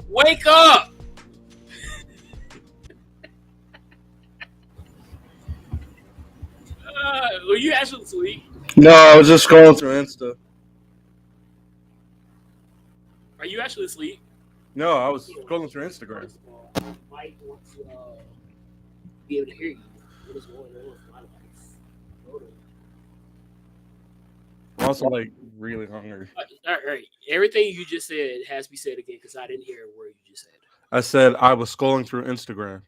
Wake up! Were you actually asleep? No, I was just scrolling through Insta. Are you actually asleep? No, I was Hold on. scrolling through Instagram. First of all, I might want to be able to hear you. What is going on with my life? Hold on. I'm also like really hungry. All right. Everything you just said has to be said again because I didn't hear a word you just said. I said I was scrolling through Instagram.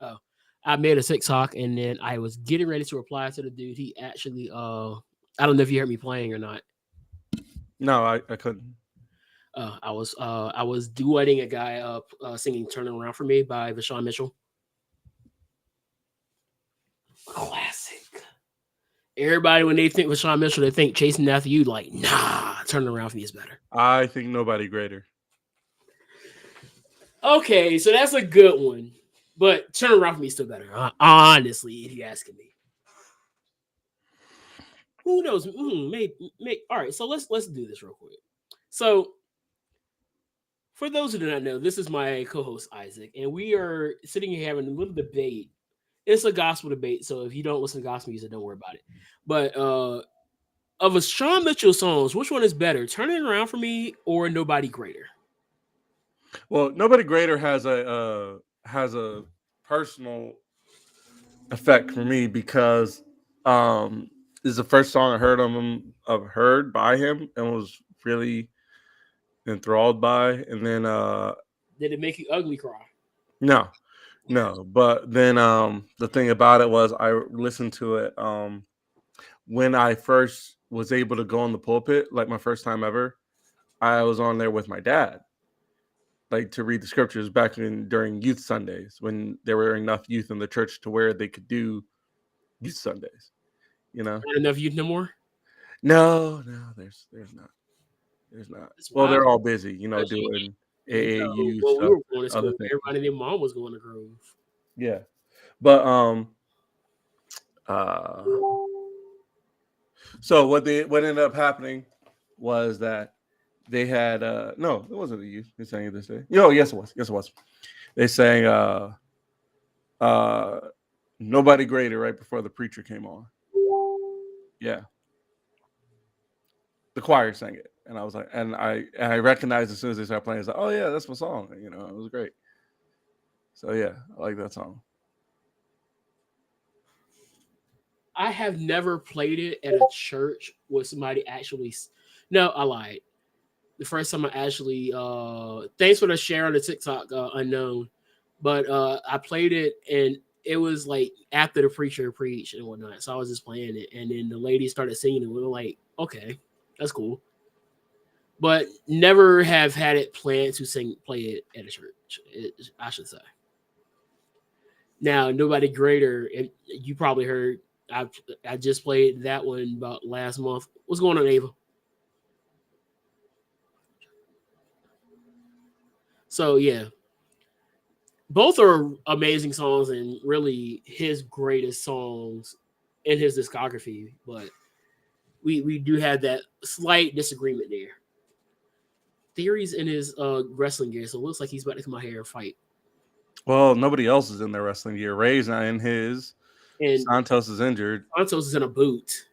Oh, I made a TikTok and then I was getting ready to reply to the dude. He actually, I don't know if you heard me playing or not. No, I couldn't. I was duetting a guy up singing "Turning Around for Me" by Vashawn Mitchell. Classic. Everybody when they think Vashawn Mitchell, they think Chasing After You. Like, nah, Turning Around for Me is better. I think nobody greater. Okay, so that's a good one, but Turning Around for Me is still better. Honestly, if you're asking me, who knows? Maybe. All right, so let's do this real quick. So for those who do not know, this is my co-host Isaac, and we are sitting here having a little debate. It's a gospel debate, so if you don't listen to gospel music, don't worry about it. But of a Shawn Mitchell songs, which one is better, "Turning Around for Me" or "Nobody Greater"? Well, nobody greater has a personal effect for me because this is the first song I heard of him, I've heard by him, and was really enthralled by. And then Did it make you ugly cry? no, no, but then the thing about it was I listened to it when I first was able to go on the pulpit, like my first time ever. I was on there with my dad, like to read the scriptures back in during youth Sundays when there were enough youth in the church to where they could do youth Sundays. You know, Not enough youth no more. no, no, there's not, there's not. That's Well, wild. they're all busy, Especially, doing no, AAU well, we stuff, were going to other school. things. Everybody, their mom was going to Grove. Yeah, but uh, so what ended up happening was that they had no, it wasn't the youth they sang it this day. Yo, yes it was. Yes it was. They sang uh Nobody Greater right before the preacher came on. Yeah. The choir sang it. And I was like, and I recognized as soon as they started playing, it's like, oh yeah, that's my song. It was great. So yeah, I like that song. I have never played it at a church where somebody actually. No, I lied. The first time I actually, thanks for the share on the TikTok, unknown, but I played it and it was like after the preacher preached and whatnot. So I was just playing it, and then the lady started singing it. We were like, okay, that's cool, but never have had it planned to play it at a church. I should say. Now, nobody greater. You probably heard. I I just played that one about last month. What's going on, Ava? So yeah, both are amazing songs and really his greatest songs in his discography. But we do have that slight disagreement there. Theory's in his wrestling gear, so it looks like he's about to come out here and fight. Well, nobody else is in their wrestling gear. Ray's not in his. And Santos is injured. Santos is in a boot.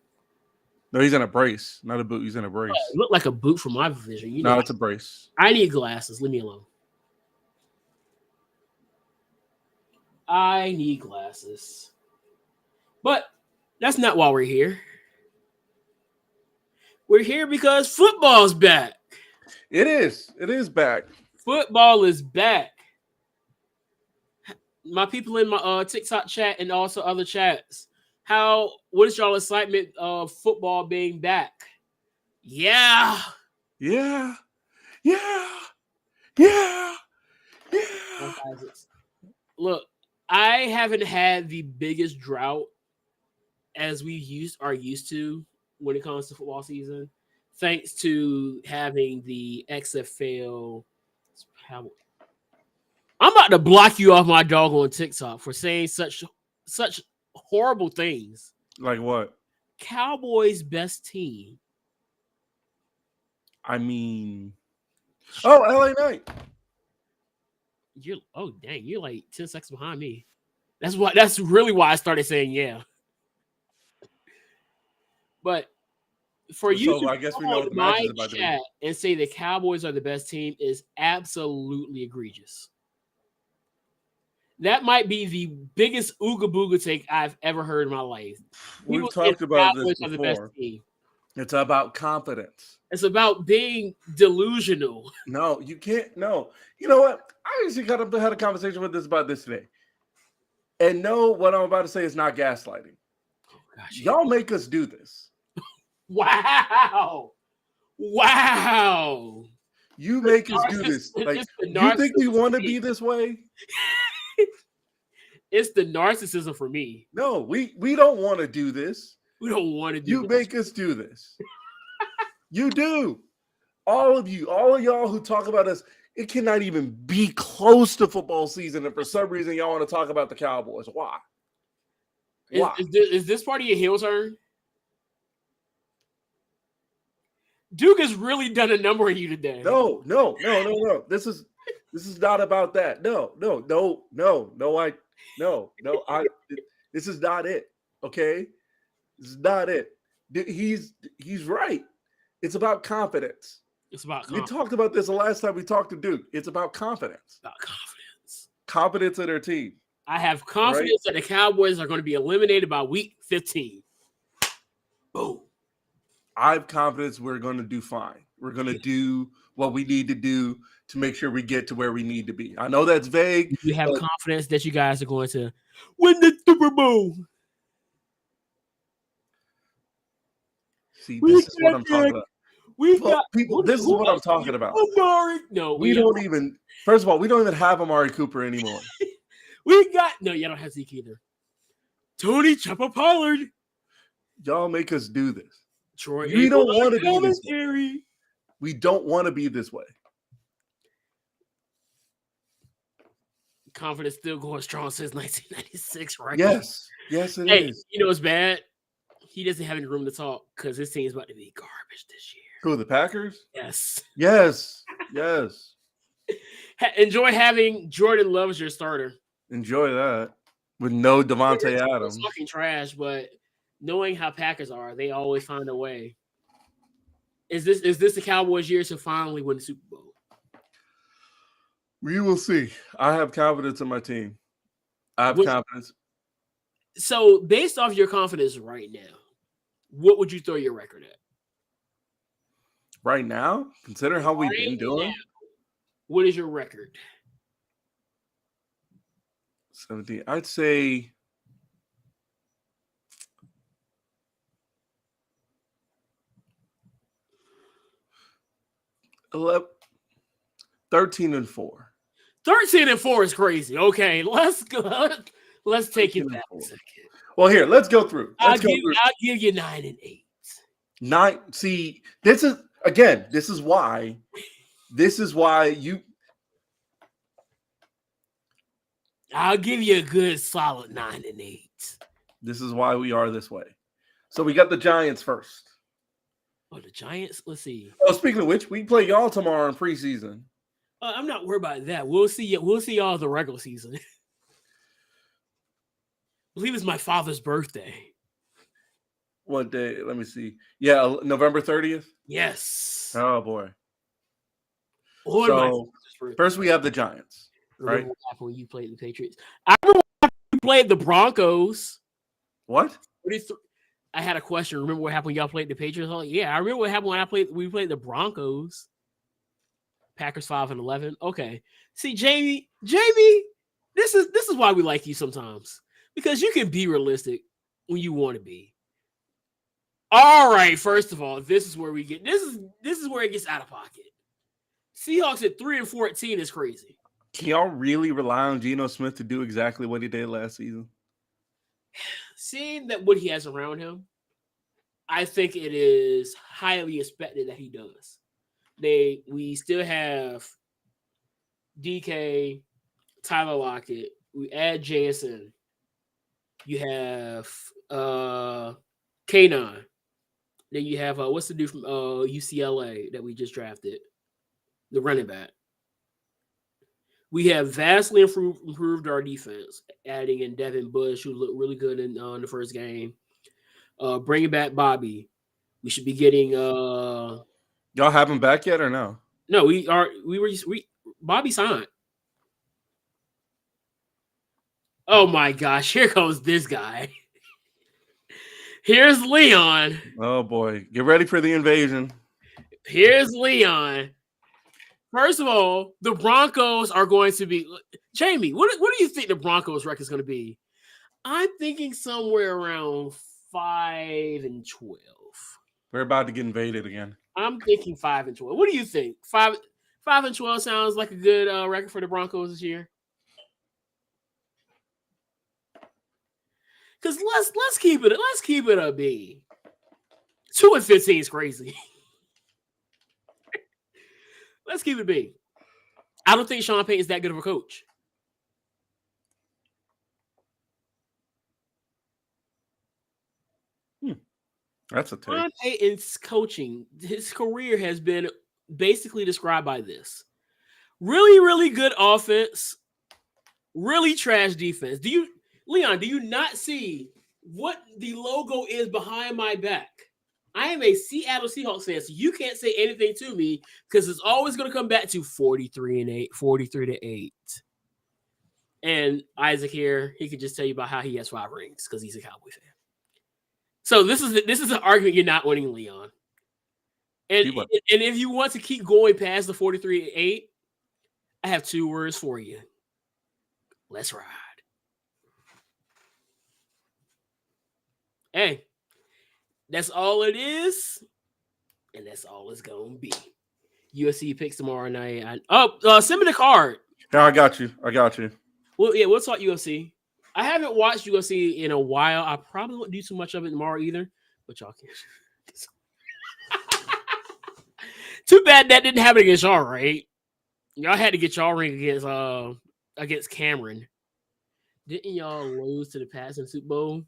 No, he's in a brace, not a boot. He's in a It brace. looked like a boot from my vision. No, it's a brace. I need glasses. Leave me alone. I need glasses. But that's not why we're here. We're here because football's back. It is. It is back. Football is back. My people in my TikTok chat and also other chats. What is y'all excitement of football being back? Yeah. Yeah. Yeah. Yeah. Yeah. Look, I haven't had the biggest drought as are used to when it comes to football season, thanks to having the XFL. I'm about to block you off my dog on TikTok for saying such horrible things. Like what? Cowboys' best team. I mean, oh, LA Knight. You're like 10 seconds behind me. That's really why I started saying yeah. But for you So to I guess we come know on what the match my is about to be. chat and say the Cowboys are the best team is absolutely egregious. That might be the biggest ooga booga take I've ever heard in my life. We've People say talked the about this Cowboys are the best before. team. It's about confidence. It's about being delusional. No, you can't. No, you know what? I actually had a conversation about this today. And no, what I'm about to say is not gaslighting. Oh, gosh. Y'all make us do this. Wow. Wow. You make us do this. Like, you think we want to be this way? It's the narcissism for me. No, we don't want to do this. We don't want to do You this. make us do this. You do. All of y'all who talk about us, it cannot even be close to football season. And for some reason, y'all want to talk about the Cowboys. Why? Why? Is this part of your heel turn? Duke has really done a number on you today. No. This is not about that. No. This is not it. Okay, this is not it. He's right. It's about confidence. It's about confidence. We talked about this the last time we talked to Duke. It's about confidence. Confidence in their team. I have confidence that the Cowboys are going to be eliminated by week 15. Boom. I have confidence we're going to do fine. We're going to do what we need to do to make sure we get to where we need to be. I know that's vague. You have confidence that you guys are going to win the Super Bowl. See, this is what I'm talking about. This is what I'm talking about. No, we don't even. First of all, we don't even have Amari Cooper anymore. You don't have Zeke either. Tony Chopper Pollard. Y'all make us do this. Troy, we don't want to be this way. We don't want to be this way. Confidence still going strong since 1996, right? Yes, it is. You know it's bad. He doesn't have any room to talk because his team's about to be garbage this year. Who, the Packers? Yes. Enjoy having Jordan Love as your starter. Enjoy that with no Devontae Adams. It's fucking trash, but knowing how Packers are, they always find a way. Is this the Cowboys' year to finally win the Super Bowl? We will see. I have confidence in my team. I have confidence. So, based off your confidence right now, what would you throw your record at? Right now? Consider how we've been doing. Now, what is your record? 17. I'd say 13-4. 13-4 is crazy. Okay, let's go. Let's take it back a second. Well, here, let's go through. I'll give you 9-8. 9. See, this is why you. I'll give you a good solid 9-8. This is why we are this way. So we got the Giants first. Oh, the Giants? Let's see. Oh, speaking of which, we play y'all tomorrow in preseason. I'm not worried about that. We'll see y'all in the regular season. I believe it's my father's birthday. What day? Let me see. Yeah, November 30th? Yes. Oh, boy. So, first we have the Giants. Remember what happened when you played the Patriots? I remember when you played the Broncos. What? I had a question. Remember what happened when y'all played the Patriots? Like, yeah, I remember what happened when we played the Broncos. Packers 5-11. Okay. See, Jamie, this is why we like you sometimes. Because you can be realistic when you want to be. All right, first of all, this is where we get this is where it gets out of pocket. Seahawks at 3-14 is crazy. Can y'all really rely on Geno Smith to do exactly what he did last season? Seeing that what he has around him, I think it is highly expected that he does. We still have DK, Tyler Lockett. We add JSN. You have K9. Then you have what's the dude from UCLA that we just drafted? The running back. We have vastly improved our defense, adding in Devin Bush, who looked really good in the first game. Bringing back Bobby. We should be getting. Y'all have him back yet or no? No, we Bobby signed. Oh my gosh! Here comes this guy. Here's Leon. Oh boy, get ready for the invasion. Here's Leon. First of all, the Broncos are going to be. Jamie, what do you think the Broncos record is going to be? I'm thinking somewhere around 5-12. We're about to get invaded again. I'm thinking 5-12. What do you think? 5-12 sounds like a good record for the Broncos this year. Because let's keep it a B. 2-15 is crazy. Let's keep it B. I don't think Sean Payton's that good of a coach. That's a take. Sean Payton's coaching, his career has been basically described by this. Really, really good offense, really trash defense. Leon, do you not see what the logo is behind my back? I am a Seattle Seahawks fan, so you can't say anything to me because it's always going to come back to 43-8. And Isaac here, he could just tell you about how he has 5 rings because he's a Cowboy fan. So this is an argument you're not winning, Leon. And if you want to keep going past the 43-8, I have 2 words for you. Let's ride. Hey. That's all it is, and that's all it's gonna be. UFC picks tomorrow night. Send me the card. Yeah, I got you. Well, yeah, we'll talk UFC. I haven't watched UFC in a while. I probably won't do too much of it tomorrow either, but y'all can. Too bad that didn't happen against y'all, right? Y'all had to get y'all ring against Cameron. Didn't y'all lose to the Pats in the Super Bowl?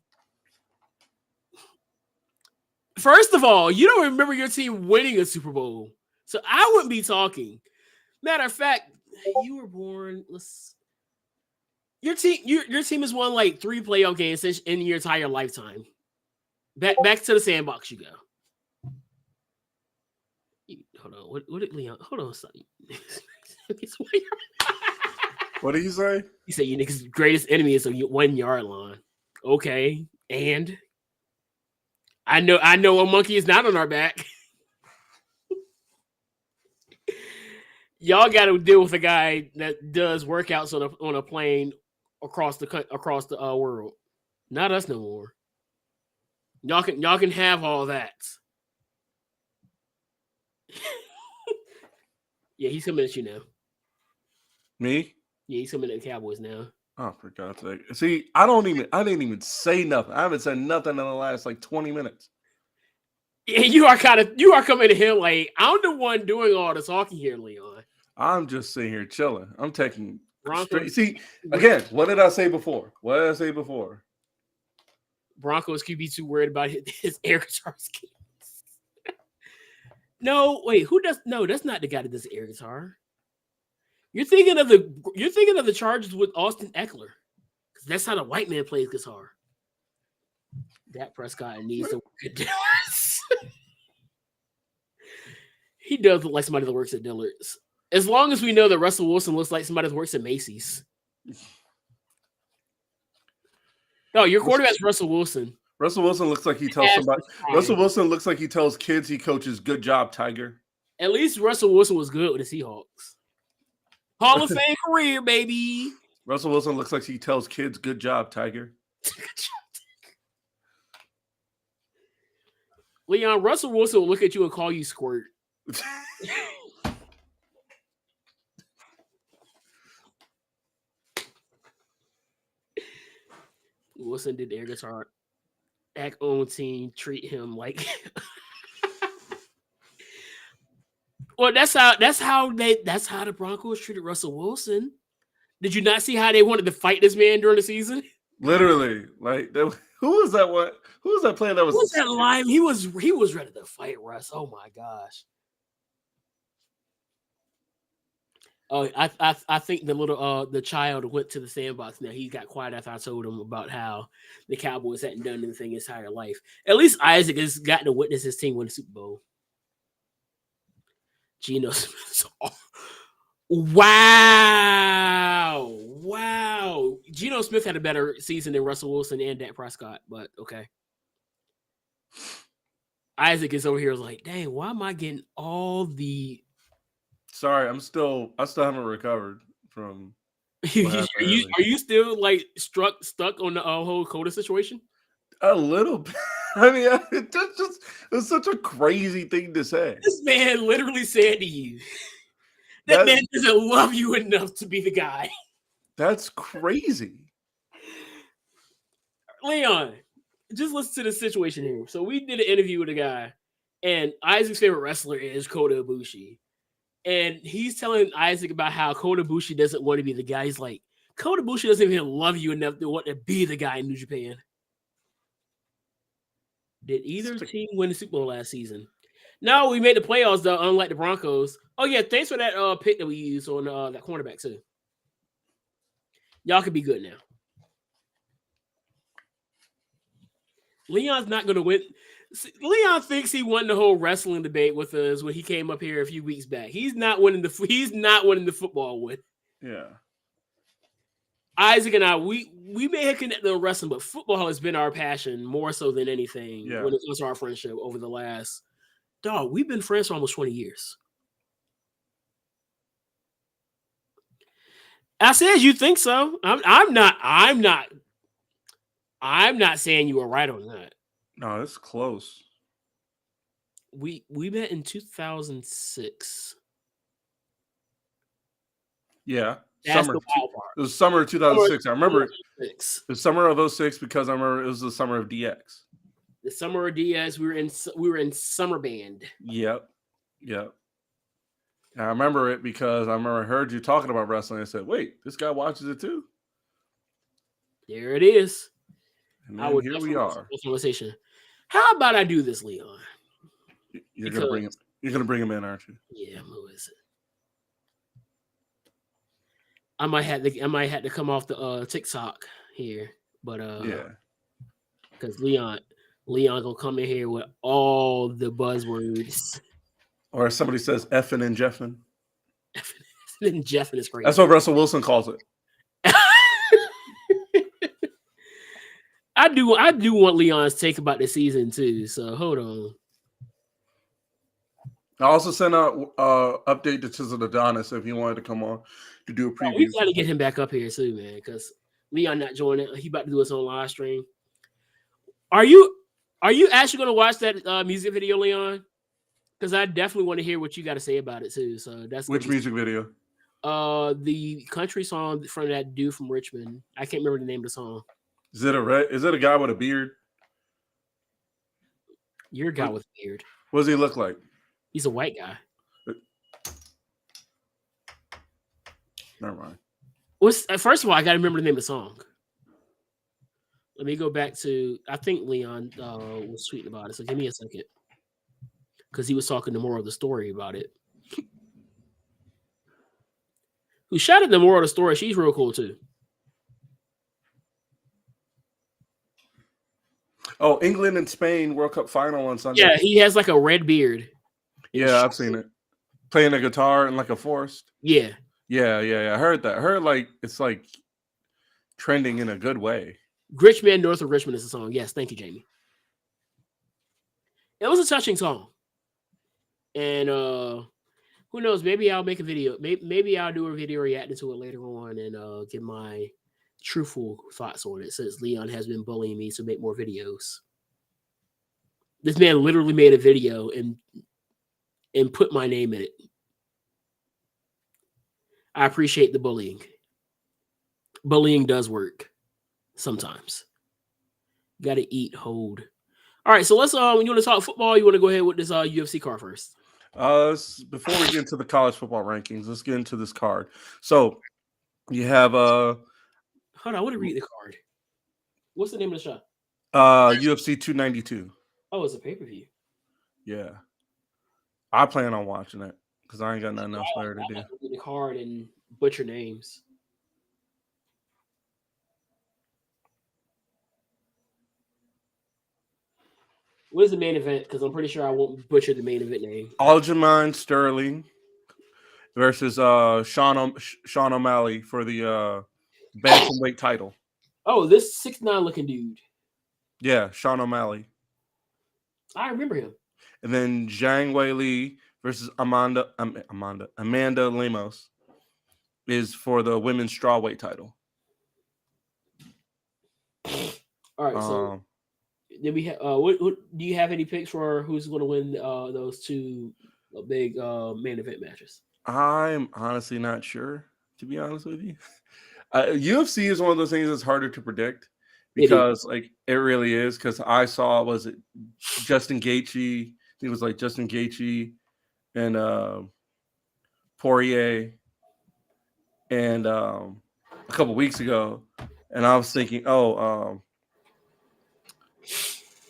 First of all, you don't remember your team winning a Super Bowl, so I wouldn't be talking. Matter of fact, you were born. Your team has won like 3 playoff games in your entire lifetime. Back to the sandbox you go. Hold on, what did Leon? Hold on, son. What did you say? He said your niggas' greatest enemy is a 1 yard line. Okay, and. I know a monkey is not on our back. Y'all got to deal with a guy that does workouts on a plane across the world. Not us no more. Y'all can have all that. Yeah, he's coming at you now. Me? Yeah, he's coming at the Cowboys now. Oh, for God's sake. See, I didn't even say nothing. I haven't said nothing in the last like 20 minutes. Yeah, you are coming to him like, I'm the one doing all the talking here, Leon. I'm just sitting here chilling. I'm taking Broncos. See, again, what did I say before? Broncos QB too worried about his air guitar skills. No, wait, that's not the guy that does the air guitar. You're thinking of the Chargers with Austin Eckler. Because that's how the white man plays guitar. Dak Prescott needs to work at Dillard's. He does look like somebody that works at Dillard's. As long as we know that Russell Wilson looks like somebody that works at Macy's. No, your quarterback's Russell Wilson. Russell Wilson looks like he tells somebody. Russell Wilson looks like he tells kids he coaches, "Good job, Tiger." At least Russell Wilson was good with the Seahawks. Hall of Fame career, baby. Russell Wilson looks like he tells kids, "Good job, Tiger." Leon, Russell Wilson will look at you and call you squirt. Wilson did air guitar. Dak own team treat him like. Well, that's how the Broncos treated Russell Wilson. Did you not see how they wanted to fight this man during the season? Literally, like who was that? Who was that player that was? Who was that line? He was ready to fight Russ. Oh my gosh! Oh, I think the child went to the sandbox. Now he got quiet after I told him about how the Cowboys hadn't done anything his entire life. At least Isaac has gotten to witness his team win the Super Bowl. Geno Smith. Wow. Geno Smith had a better season than Russell Wilson and Dak Prescott, but okay. Isaac is over here like, dang, why am I getting all the? Sorry, I still haven't recovered from. Are you still like stuck on the whole Coda situation? A little bit. I mean, it's such a crazy thing to say. This man literally said to you, that man doesn't love you enough to be the guy. That's crazy. Leon, just listen to the situation here. So we did an interview with a guy, and Isaac's favorite wrestler is Kota Ibushi. And he's telling Isaac about how Kota Ibushi doesn't want to be the guy. He's like, Kota Ibushi doesn't even love you enough to want to be the guy in New Japan. Did either team win the Super Bowl last season? No, we made the playoffs, though, unlike the Broncos. Oh, yeah, thanks for that pick that we used on that cornerback, too. Y'all could be good now. Leon's not going to win. Leon thinks he won the whole wrestling debate with us when he came up here a few weeks back. He's not winning the football win. Yeah. Isaac and I, we may have connected on wrestling, but football has been our passion more so than anything when it comes to our friendship over the last. Dog, we've been friends for almost 20 years. I said you think so. I'm not saying you were right on that. No, it's close. We met in 2006. Yeah. That's summer. The wild part. It was summer of 2006. I remember it. The summer of 06 because I remember it was the summer of DX. The summer of DX, we were in summer band. Yep. I remember it because I heard you talking about wrestling and said, wait, this guy watches it too? There it is. And then here we are. Conversation. How about I do this, Leon? You're gonna bring him in, aren't you? Yeah, who is it? I might have to come off the TikTok here, but yeah, because Leon gonna come in here with all the buzzwords. Or somebody says effing and jeffing. Effing and jeffing is crazy. That's what Russell Wilson calls it. I do want Leon's take about the season too. So hold on. I also sent out update to Chisel Adonis if he wanted to come on to do a preview. We got to get him back up here too, man, because Leon not joining. He about to do us on live stream. Are you actually going to watch that music video, Leon? Because I definitely want to hear what you got to say about it too. So that's which music video? The country song from that dude from Richmond. I can't remember the name of the song. Is it a guy with a beard? You're a guy with a beard. What does he look like? He's a white guy. Never mind. First of all, I got to remember the name of the song. Let me go back to. I think Leon was tweeting about it. So give me a second, because he was talking to more of the story about it. Who shouted the moral of the story? She's real cool too. Oh, England and Spain World Cup final on Sunday. Yeah, he has like a red beard. Yeah, I've seen it. Playing a guitar in like a forest. Yeah. I heard that. I heard like it's like trending in a good way. Rich Man North of Richmond is the song. Yes, thank you, Jamie. It was a touching song. And who knows? Maybe I'll make a video. Maybe I'll do a video reacting to it later on and give my truthful thoughts on it, since Leon has been bullying me to make more videos. This man literally made a video and put my name in it. I appreciate the bullying. Bullying does work sometimes. Got to eat, hold. All right, so let's you want to talk football? You want to go ahead with this UFC card first? Before we get into the college football rankings, let's get into this card. So you have hold on, I want to read the card. What's the name of the show? UFC 292. Oh, it's a pay-per-view. Yeah. I plan on watching it. because I ain't got nothing else better to do. The card and butcher names. What is the main event? Because I'm pretty sure I won't butcher the main event name. Aljamain Sterling versus Sean O'Malley for the bantamweight title. Oh, this 6'9" looking dude. Yeah, Sean O'Malley. I remember him. And then Zhang Weili versus Amanda Lemos is for the women's strawweight title. All right, so then we have. What do you have any picks for who's going to win those two big main event matches? I'm honestly not sure, to be honest with you. UFC is one of those things that's harder to predict because it really is. Because I saw was it Justin Gaethje? I think it was like Justin Gaethje and Poirier, and a couple weeks ago, and I was thinking,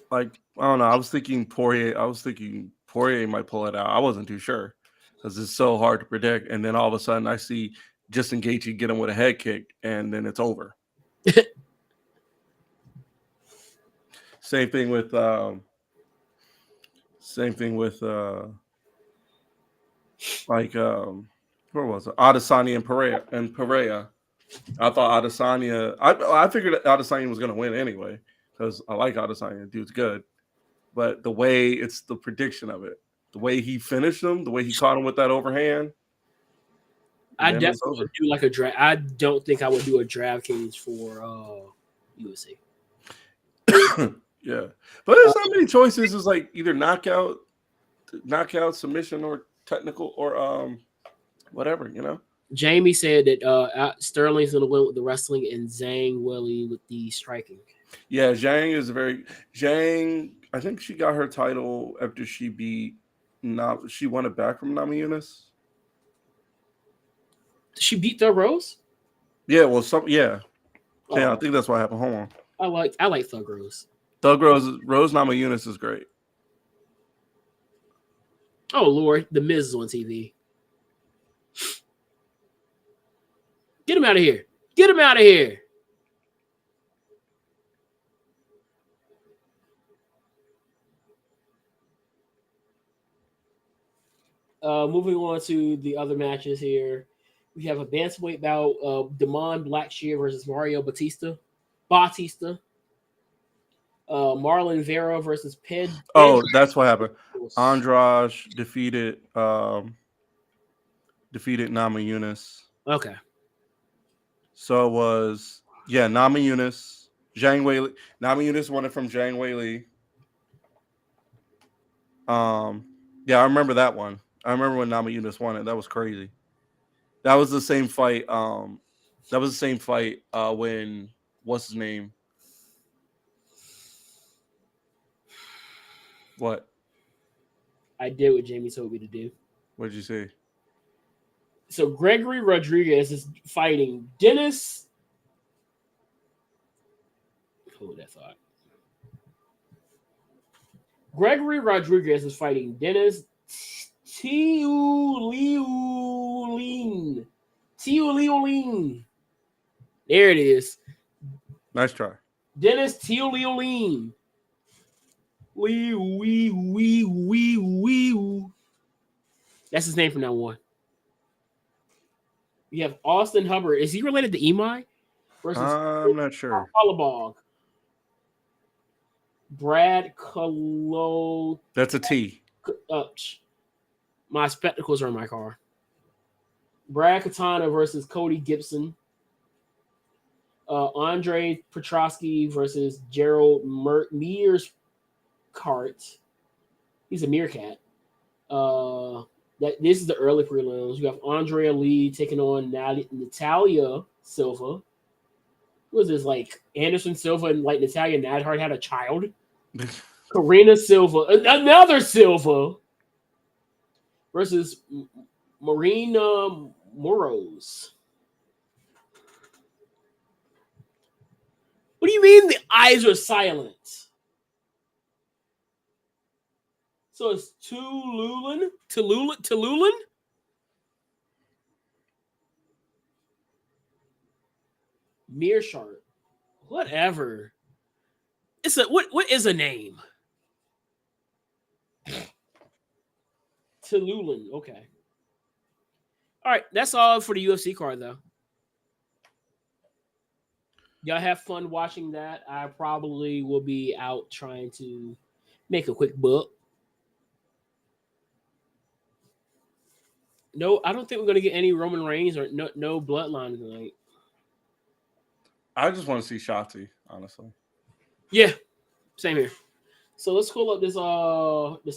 like I don't know, I was thinking Poirier might pull it out. I wasn't too sure because it's so hard to predict. And then all of a sudden, I see Justin Gaethje get him with a head kick, and then it's over. Same thing with where was it? Adesanya and Pereira. I thought Adesanya. I figured Adesanya was going to win anyway because I like Adesanya. Dude's good, but it's the prediction of it, the way he finished him, the way he caught him with that overhand. I definitely would do like a draft. I don't think I would do a DraftKings for UFC. Yeah, but there's not many choices. It's like either knockout, submission, or technical, or whatever, you know. Jamie said that Sterling's going to win with the wrestling and Zhang Weili with the striking. Yeah, Zhang. I think she got her title after she she won it back from Namajunas. She beat Thug Rose? Yeah, well, yeah, I think that's what happened. Hold on. I like Thug Rose. Thug Rose Namajunas is great. Oh Lord, The Miz is on TV. Get him out of here. Get him out of here. Moving on to the other matches here. We have a bantamweight bout of Damon Blackshear versus Mario Batista. Marlon Vera versus Ped. Oh, that's what happened. Andrade defeated Namajunas. Okay. So it was Namajunas, Zhang Weili. Namajunas won it from Zhang Weili. I remember that one. I remember when Namajunas won it. That was crazy. That was the same fight. When what's his name? What? I did what Jamie told me to do. What did you say? So Gregory Rodriguez is fighting Dennis. Hold that thought. Gregory Rodriguez is fighting Dennis Tiuliulin. There it is. Nice try. Dennis Tiuliulin. That's his name from now on. We have Austin Hubbard. Is he related to Imai? I'm not sure. Hollabog. Brad Colo. That's a T. My spectacles are in my car. Brad Katana versus Cody Gibson. Andre Petrosky versus Gerald Mearcart. He's a meerkat. This is the early prelims. You have Andrea Lee taking on Natalia Silva. What was this, like Anderson Silva and like Natalia Neidhart had a child? Karina Silva, another Silva, versus Marina Moros. What do you mean the eyes are silent? So it's Tululin? Mearshart. Whatever. What is a name? Tululan. Okay. All right. That's all for the UFC card, though. Y'all have fun watching that. I probably will be out trying to make a quick buck. No, I don't think we're gonna get any Roman Reigns or no bloodline tonight. I just want to see Shotzi, honestly. Yeah, same here. So let's pull up this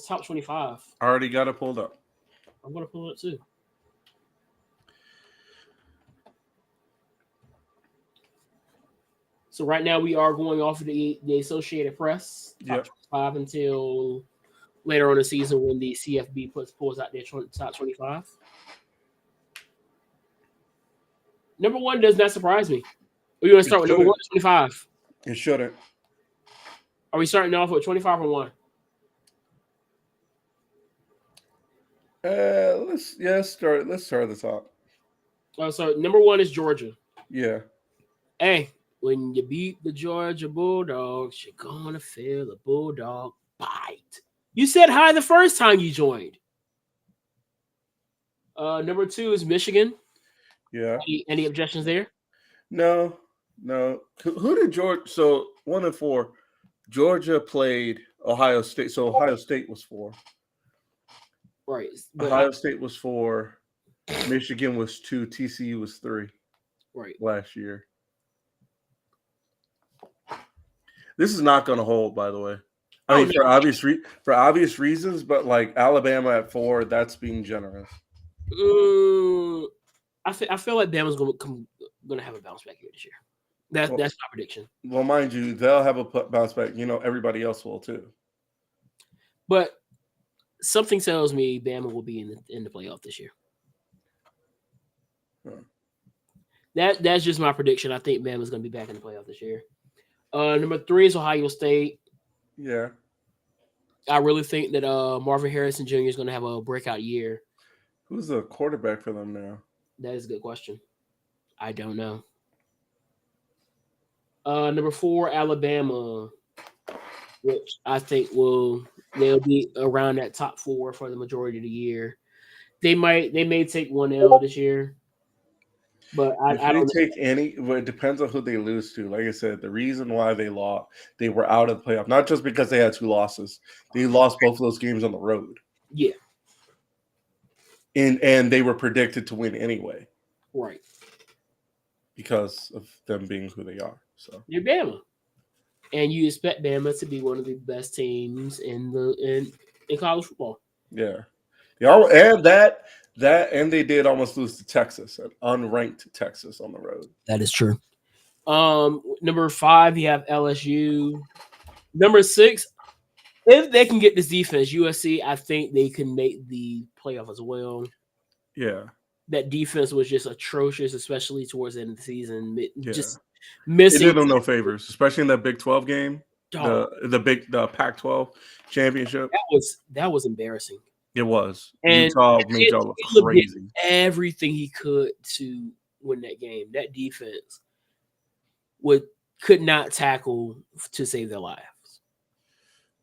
top 25. I already got it pulled up. I'm gonna pull it up too. So right now we are going off of the Associated Press top 25 until later on in the season when the CFB pulls out their top 25. Number one does not surprise me. We're going to start with number 1 to 25. It shouldn't. Are we starting off with 25 or 1? Let's start at the top. So number 1 is Georgia. Yeah. Hey, when you beat the Georgia Bulldogs, you're gonna feel a bulldog bite. You said hi the first time you joined. Number 2 is Michigan. Yeah. Any objections there? No. Who did Georgia? So 1 and 4, Georgia played Ohio State. So Ohio State was 4. Right. Ohio State was 4. Michigan was 2. TCU was 3. Right. Last year. This is not going to hold, by the way. I mean, for obvious reasons, but like Alabama at 4, that's being generous. I feel like Bama's going to have a bounce back here this year. That's my prediction. Well, mind you, they'll have a bounce back. Everybody else will too. But something tells me Bama will be in the playoff this year. Huh. That's just my prediction. I think Bama's going to be back in the playoff this year. Number 3 is Ohio State. Yeah. I really think that Marvin Harrison Jr. is going to have a breakout year. Who's the quarterback for them now? That is a good question. I don't know. Number 4, Alabama, which I think they'll be around that top 4 for the majority of the year. They may take 1 L this year, but I don't take any. Well, it depends on who they lose to. Like I said, the reason why they lost, they were out of the playoff, not just because they had 2 losses. They lost both of those games on the road. Yeah. And they were predicted to win anyway. Right. Because of them being who they are. So you're Bama. And you expect Bama to be one of the best teams in college football. Yeah. They are, and that and they did almost lose to Texas, an unranked Texas on the road. That is true. Number 5, you have LSU. Number 6, if they can get this defense, USC, I think they can make the playoff as well. Yeah. That defense was just atrocious, especially towards the end of the season. Yeah. Just missing. It did them no favors, especially in that Big 12 game, the Pac-12 championship. That was embarrassing. It was. And Utah made y'all look crazy. Everything he could to win that game. That defense could not tackle to save their lives.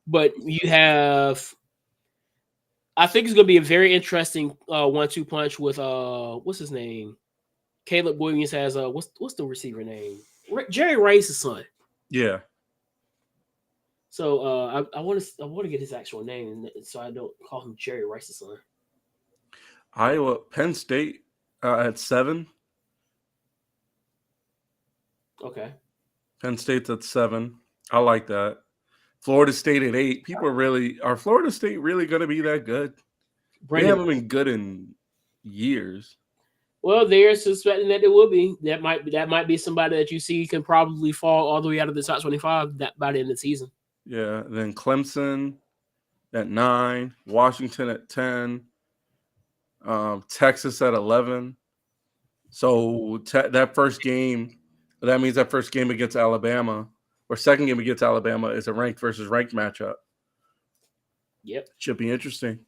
But you have, I think it's going to be a very interesting 1-2 punch with what's his name? Caleb Williams has what's the receiver name? Jerry Rice's son. Yeah. So I want to get his actual name so I don't call him Jerry Rice's son. Iowa, Penn State at 7. Okay. Penn State's at 7. I like that. Florida State at 8. Are Florida State really going to be that good? They haven't been good in years. Well, they're suspecting that they will be. That might be somebody that you see can probably fall all the way out of the top 25 by the end of the season. Yeah. Then Clemson at 9. Washington at 10. Texas at 11. So that first game, that means that first game against Alabama, or second game against Alabama, is a ranked versus ranked matchup. Yep. Should be interesting.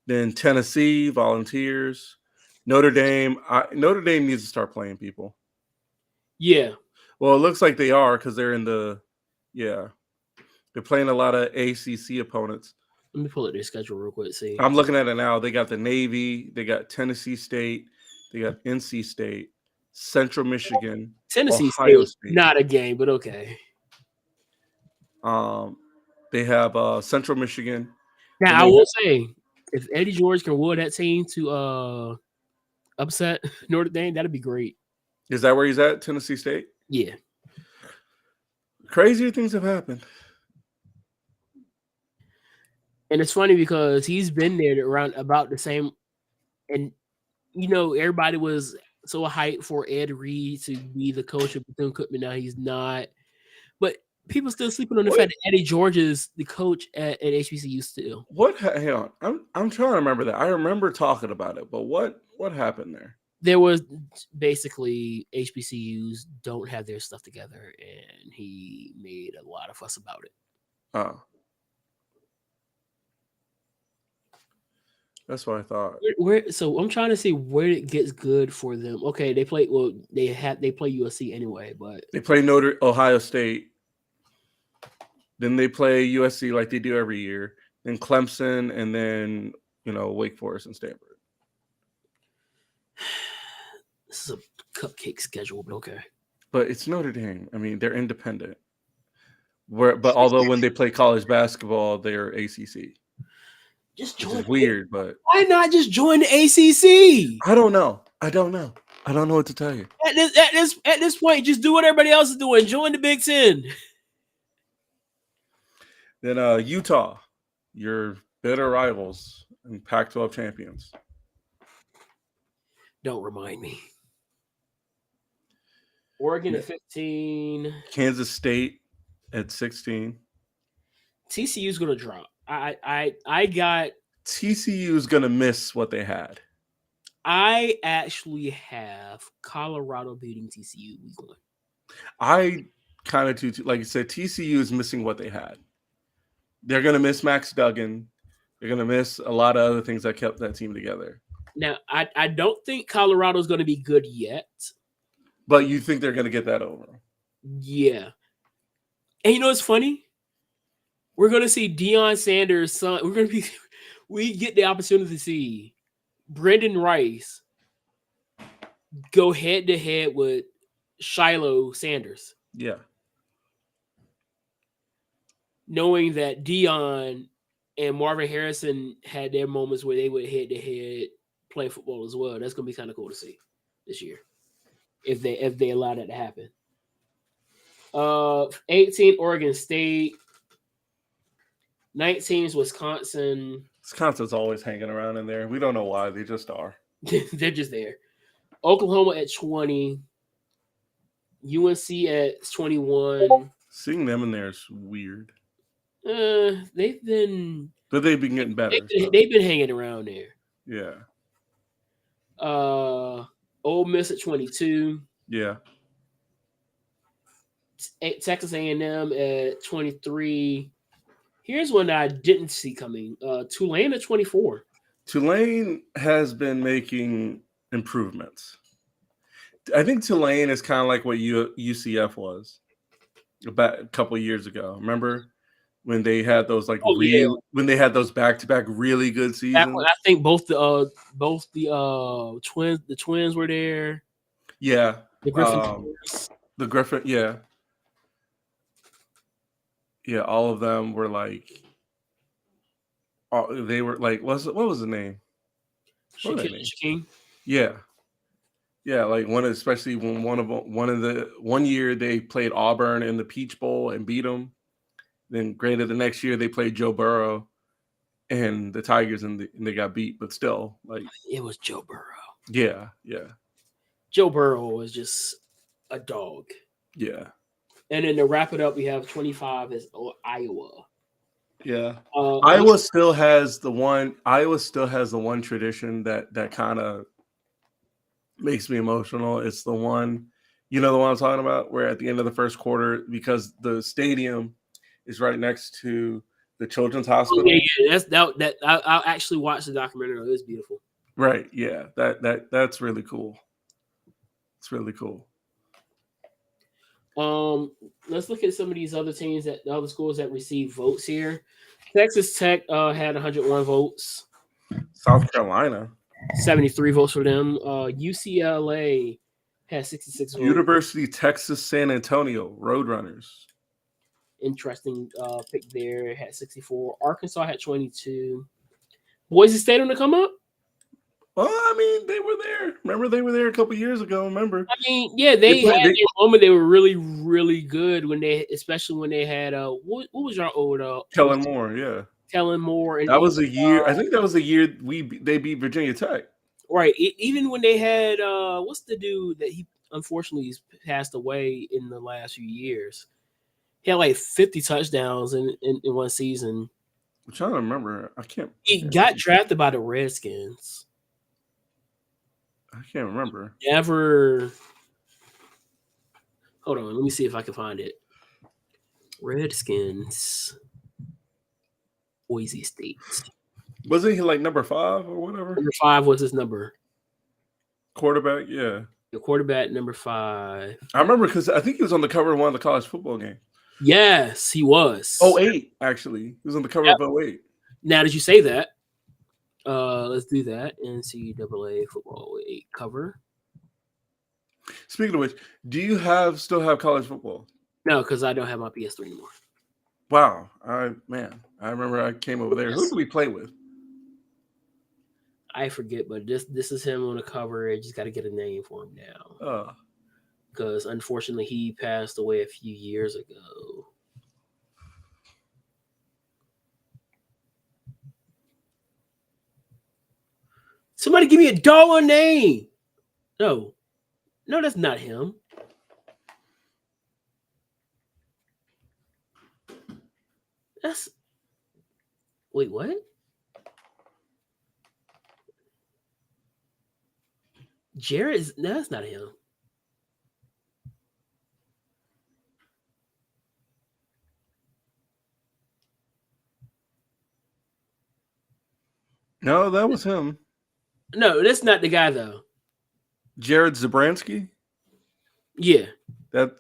Then Tennessee, Volunteers. Notre Dame needs to start playing people. Yeah. Well, it looks like they are because they're in the they're playing a lot of ACC opponents. Let me pull up their schedule real quick. See. I'm looking at it now. They got the Navy, they got Tennessee State, they got NC State, Central Michigan, Tennessee Ohio State, State. not a game, but okay. They have Central Michigan. Now I will say, if Eddie George can will that team to upset Notre Dame, that'd be great. Is that where he's at? Tennessee State? Yeah. Crazier things have happened. And it's funny because he's been there around about the same, and everybody was so hyped for Ed Reed to be the coach of Bethune-Cookman. Now he's not, but people still sleeping on the fact that Eddie George is the coach at HBCU still. What? Hang on, I'm trying to remember that. I remember talking about it, but what happened there? There was basically HBCUs don't have their stuff together, and he made a lot of fuss about it. Oh. That's what I thought. So I'm trying to see where it gets good for them. Okay, they play. Well, they play USC anyway, but they play Ohio State. Then they play USC like they do every year. Then Clemson, and then Wake Forest and Stanford. This is a cupcake schedule, but okay. But it's Notre Dame. I mean, they're independent. But although when they play college basketball, they're ACC. Just join. Which is weird, but why not just join the ACC? I don't know. I don't know what to tell you. At this point, just do what everybody else is doing. Join the Big Ten. Then Utah, your bitter rivals and Pac-12 champions. Don't remind me. Oregon at 15. Kansas State at 16. TCU's gonna drop. I got TCU's gonna miss what they had. I actually have Colorado beating TCU week 1. I kind of do too. Like you said, TCU is missing what they had. They're gonna miss Max Duggan. They're gonna miss a lot of other things that kept that team together. Now, I don't think Colorado's gonna be good yet. But you think they're gonna get that over? Yeah. And it's funny? We're gonna see Deion Sanders' son. We get the opportunity to see Brendan Rice go head to head with Shiloh Sanders. Yeah. Knowing that Deion and Marvin Harrison had their moments where they would head to head play football as well. That's gonna be kind of cool to see this year. If they allow that to happen. 18 Oregon State. 19 is Wisconsin. Wisconsin's always hanging around in there. We don't know why. They just are. They're just there. Oklahoma at 20. UNC at 21. Seeing them in there is weird. They've been getting better. They've been hanging around there. Yeah. Ole Miss at 22. Yeah. Texas A&M at 23. Here's one that I didn't see coming. Tulane at 24. Tulane has been making improvements. I think Tulane is kind of like what UCF was about a couple of years ago. Remember when they had those when they had those back-to-back really good seasons? I think both the twins were there. Yeah. The Griffin. Yeah. Yeah, all of them were like, they were like, what was the name? King. Yeah, yeah, like especially when one year they played Auburn in the Peach Bowl and beat them. Then, granted, the next year they played Joe Burrow and the Tigers and they got beat, but still, like it was Joe Burrow. Yeah, yeah. Joe Burrow was just a dog. Yeah. And then to wrap it up, we have 25 as Iowa. Yeah. Iowa still has the one tradition that kind of makes me emotional. It's the one, the one I'm talking about, where at the end of the first quarter, because the stadium is right next to the Children's Hospital. Yeah. I actually watched the documentary. It was beautiful. Right. Yeah. That's really cool. It's really cool. Let's look at some of these other teams that the other schools that received votes here. Texas Tech had 101 votes, South Carolina, 73 votes for them. UCLA had 66 votes. University Texas San Antonio Roadrunners. Interesting pick there. Had 64. Arkansas had 22. Boise State on the come up. Well, I mean, they were there. Remember, they were there a couple years ago. Remember? I mean, yeah, they had their moment. They were really, really good when they, especially when they had what was your old Kellen Moore, yeah. Kellen Moore, and that was a year. I think that was the year they beat Virginia Tech. Right. Even when they had what's the dude that he unfortunately passed away in the last few years? He had like 50 touchdowns in one season. I'm trying to remember. I can't. He got drafted by the Redskins. I can't remember. Never. Hold on. Let me see if I can find it. Redskins. Boise State. Wasn't he like number 5 or whatever? Number 5 was his number. Quarterback, yeah. The quarterback, number 5. I remember because I think he was on the cover of one of the college football games. Yes, he was. 08, actually. He was on the cover of 08. Now that you say that, let's do that. NCAA football 8 cover. Speaking of which, do you still have college football? No, because I don't have my PS3 anymore. Wow. I remember I came over there. Who did we play with? I forget, but this is him on the cover. I just got to get a name for him now. Because unfortunately he passed away a few years ago. Somebody give me a dollar name. No, that's not him. Wait, what? Jared that's not him. No, that was him. No, that's not the guy though. Jared Zabransky? Yeah.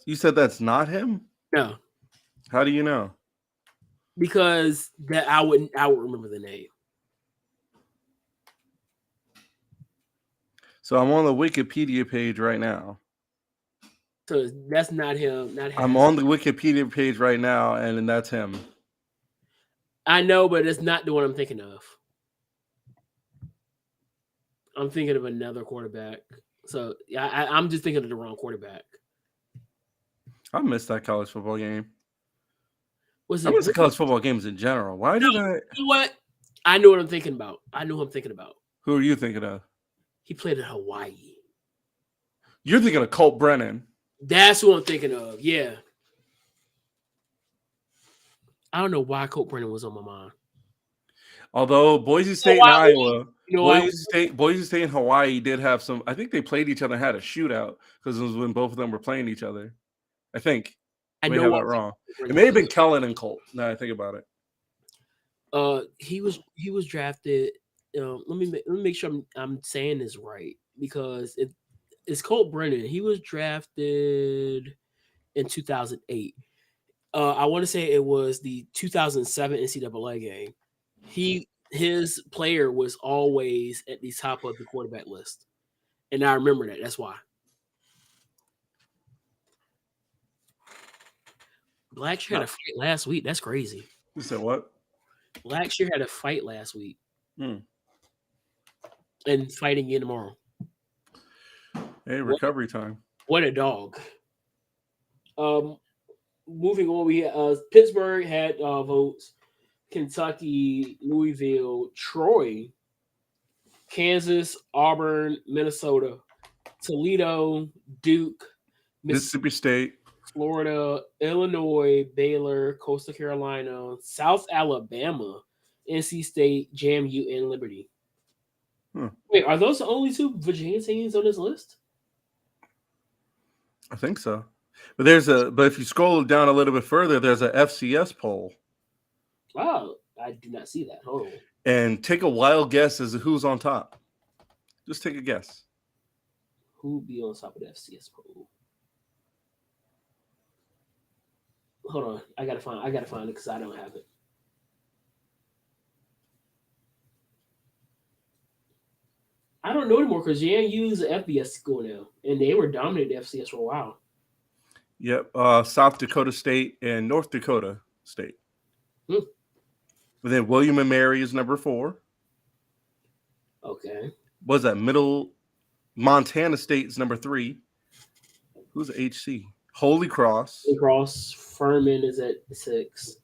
You said that's not him? No. How do you know? Because I would remember the name. So I'm on the Wikipedia page right now. So that's not him. Not him. I'm on the Wikipedia page right now, and that's him. I know, but it's not the one I'm thinking of. I'm thinking of another quarterback. So I'm just thinking of the wrong quarterback. I missed that college football game. I miss the college football games in general. Why did I? You know what? I know what I'm thinking about. Who are you thinking of? He played in Hawaii. You're thinking of Colt Brennan. That's who I'm thinking of. Yeah. I don't know why Colt Brennan was on my mind. Although Boise State and Iowa, Boise State and Hawaii did have some. I think they played each other and had a shootout because it was when both of them were playing each other. I think. I may have that wrong. It may have been Kellen and Colt. Now I think about it. He was drafted. Let me make sure I'm saying this right because it's Colt Brennan. He was drafted in 2008. I want to say it was the 2007 NCAA game. His player was always at the top of the quarterback list, and I remember that. That's why. Blackshear had a fight last week. That's crazy. You said what? Blackshear had a fight last week. And fighting again tomorrow. Hey, recovery time. What a dog. Moving on, we Pittsburgh had votes. Kentucky, Louisville, Troy, Kansas, Auburn, Minnesota, Toledo, Duke, Mississippi State, Florida, Illinois, Baylor, Coastal Carolina, South Alabama, NC State, JMU, and Liberty. Wait, are those the only 2 Virginia teams on this list? I think so. But if you scroll down a little bit further, there's a FCS poll. Wow, I do not see that. Hold on. And take a wild guess as to who's on top. Just take a guess. Who would be on top of the FCS poll? Hold on, I gotta find it because I don't have it. I don't know anymore because JNU's an FBS school now, and they were dominating the FCS for a while. Yep. South Dakota State and North Dakota State. Hmm. But then William and Mary is number 4. Okay. Was that Middle Montana State's number 3? Who's the HC? Holy Cross. Cross Furman is at 6.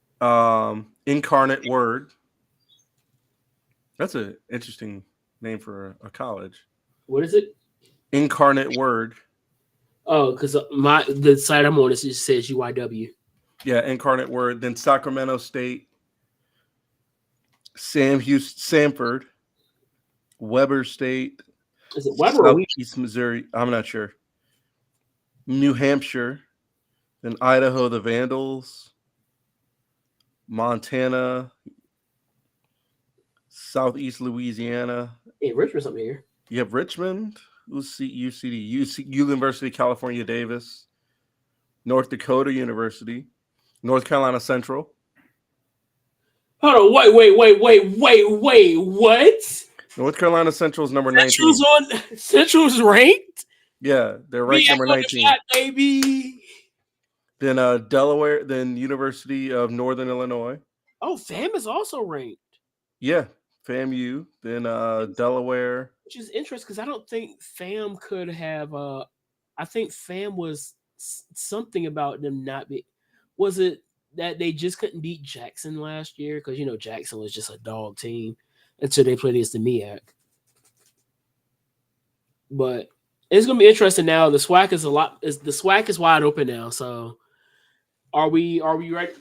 Incarnate Word. That's an interesting name for a college. What is it? Incarnate Word. Oh, because the site I'm on it just says UIW. Yeah, Incarnate Word. Then Sacramento State, Samford, Weber State. Is it Weber or East Missouri? I'm not sure. New Hampshire, then Idaho, the Vandals, Montana, Southeast Louisiana. Hey, Richmond's up here. You have Richmond, University of California, Davis, North Dakota University, North Carolina Central. Hold on, wait, what? North Carolina Central is number 19. Central's ranked? Yeah, they're ranked number 19. Baby. Then Delaware, then University of Northern Illinois. Oh, FAM is also ranked. Yeah, FAMU, then Delaware. Which is interesting because I don't think FAM could have. I think FAM was something about them not be. Was it that they just couldn't beat Jackson last year? Because Jackson was just a dog team until they played against the MEAC. But it's gonna be interesting now. The SWAC is wide open now. So are we ready?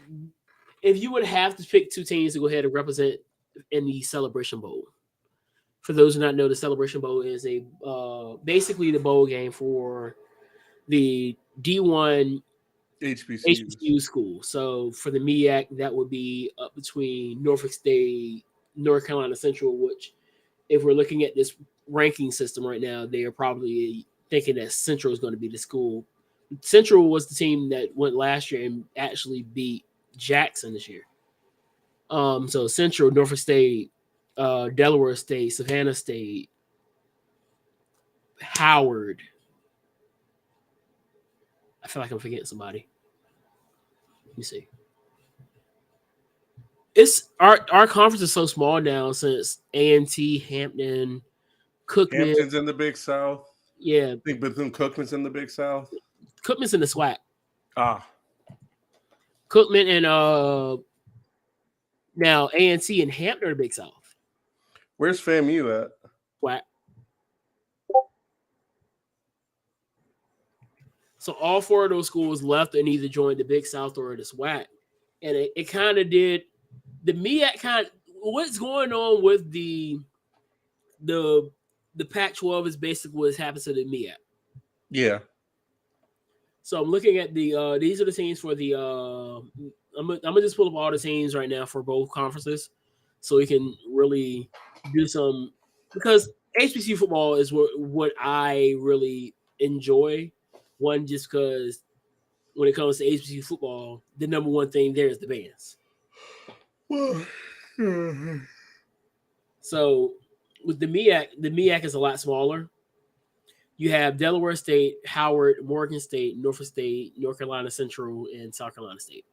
If you would have to pick 2 teams to go ahead and represent in the Celebration Bowl. For those who do not know, the Celebration Bowl is a basically the bowl game for the D1 HBCU school. So for the MEAC, that would be up between Norfolk State, North Carolina Central, which if we're looking at this ranking system right now, they are probably thinking that Central is going to be the school. Central was the team that went last year and actually beat Jackson this year. So Central, Norfolk State, Delaware State, Savannah State, Howard. I feel like I'm forgetting somebody. Let me see. It's our conference is so small now since A&T, Hampton, Cookman. Hampton's in the Big South. Yeah. I think Bethune-Cookman's in the Big South. Cookman's in the SWAC. Cookman and now A&T and Hampton are the Big South. Where's FAMU at? SWAC. So all 4 of those schools left and either joined the Big South or the SWAC. And it kind of did the MEAC kind of what's going on with the Pac-12 is basically what's happened to the MEAC. Yeah. So I'm looking at the these are the teams for the I'm gonna just pull up all the teams right now for both conferences so we can really do some because HBCU football is what I really enjoy. One, just because when it comes to HBCU football, the number one thing there is the bands. So with the MEAC is a lot smaller. You have Delaware State, Howard, Morgan State, Norfolk State, North Carolina Central, and South Carolina State.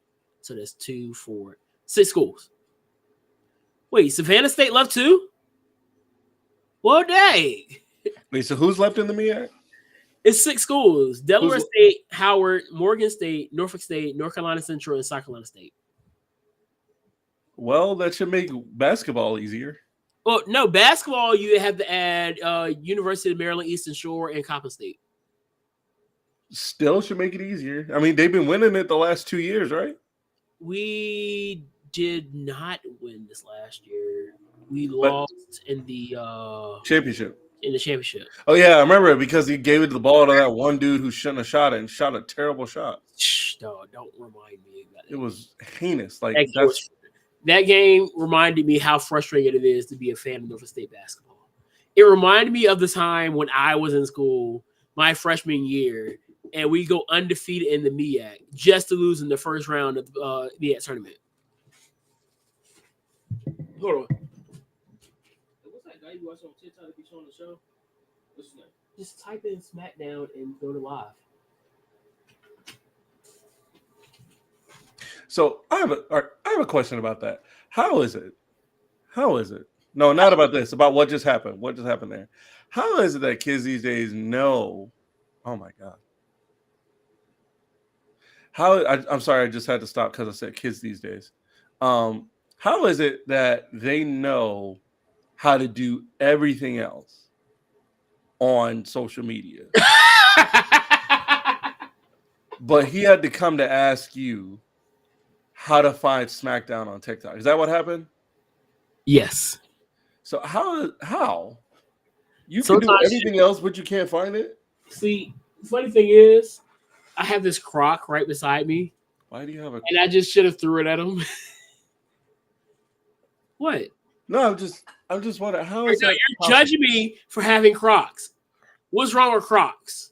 So that's 2, 4, 6 schools. Wait, Savannah State left too? Well, dang. Wait, so who's left in the MEAC? It's 6 schools. Delaware State, Howard, Morgan State, Norfolk State, North Carolina Central, and South Carolina State. Well, that should make basketball easier. Well, no, basketball, you have to add University of Maryland, Eastern Shore, and Coppin State. Still should make it easier. I mean, they've been winning it the last 2 years, right? We did not win this last year. We lost in the championship. In the championship. Oh, yeah, I remember it because he gave it the ball to that one dude who shouldn't have shot it and shot a terrible shot. No, don't remind me of that. It was heinous. Like that game reminded me how frustrating it is to be a fan of Norfolk State basketball. It reminded me of the time when I was in school, my freshman year, and we go undefeated in the MEAC just to lose in the first round of the MEAC tournament. Hold on. What's that guy you watch on TikTok that be showing the show? What's his name? Just type in SmackDown and go to live. So I have a question about that. How is it? No, not about this. About what just happened. What just happened there? How is it that kids these days know? Oh my god. I'm sorry, I just had to stop because I said kids these days. How is it that they know how to do everything else on social media? But he had to come to ask you how to find SmackDown on TikTok. Is that what happened? Yes. So how? You can do Sometimes everything else, but you can't find it? See, the funny thing is, I have this croc right beside me, Why do you have a and I just should have threw it at him. What? No, I'm just wondering how is No, that you're possible? judging me for having Crocs. What's wrong with Crocs?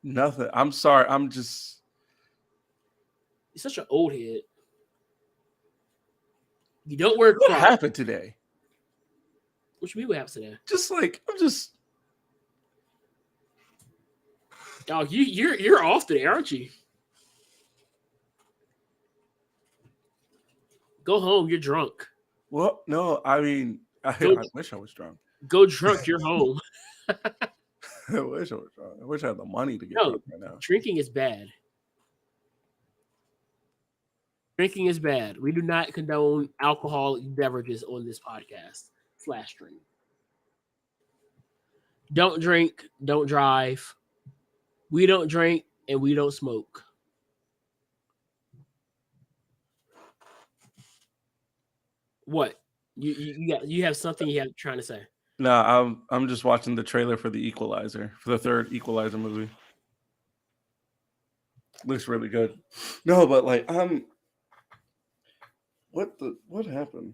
Nothing. I'm sorry. I'm just You're such an old head. You don't wear what Crocs. happened today? What you mean what happened today? Just like I'm just Dog, you're off today, aren't you? Go home. You're drunk. well, no, I mean I Go- wish I was drunk. Go drunk. You're home. I wish I was drunk. I wish I had the money to get No. drunk right now. Drinking is bad. Drinking is bad. We do not condone alcoholic beverages on this podcast / stream. Don't drink. Don't drive. We don't drink and we don't smoke. What? You have something you have trying to say? No, I'm just watching the trailer for the Equalizer, for the third Equalizer movie. Looks really good. No, but like what happened?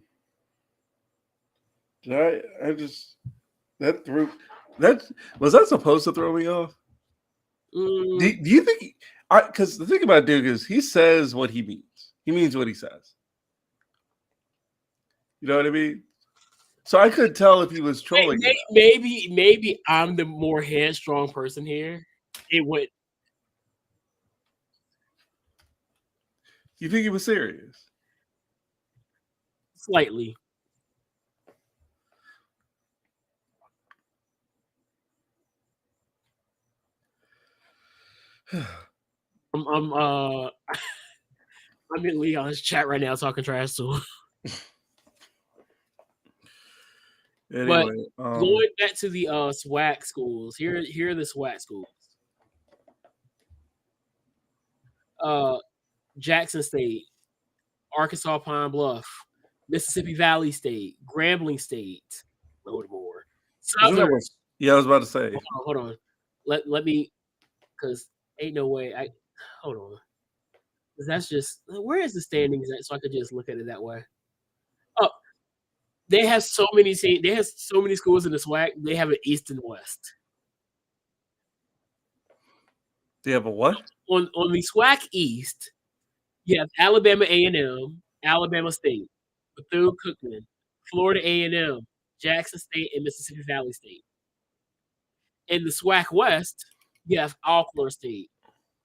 Did I just that threw that was that supposed to throw me off? Mm, Do you think because the thing about Duke is he says what he means. He means what he says. You know what I mean? So I couldn't tell if he was trolling. maybe I'm the more headstrong person here. It would You think he was serious? slightly. I'm I'm in Leon's chat right now talking trash to him. Anyway, Going back to the SWAC schools, here are the SWAC schools. Jackson State, Arkansas Pine Bluff, Mississippi Valley State, Grambling State, Baltimore, isn't that Southern. what- yeah, I was about to say. Hold on. Let me, because ain't no way. Hold on. 'Cause that's just where is the standings at? So I could just look at it that way. Oh, they have so many. They have so many schools in the SWAC. They have an East and West. Do you have a what? On the SWAC East, you have Alabama A&M, Alabama State, Bethune-Cookman, Florida A&M, Jackson State, and Mississippi Valley State. In the SWAC West, you have Alcorn State,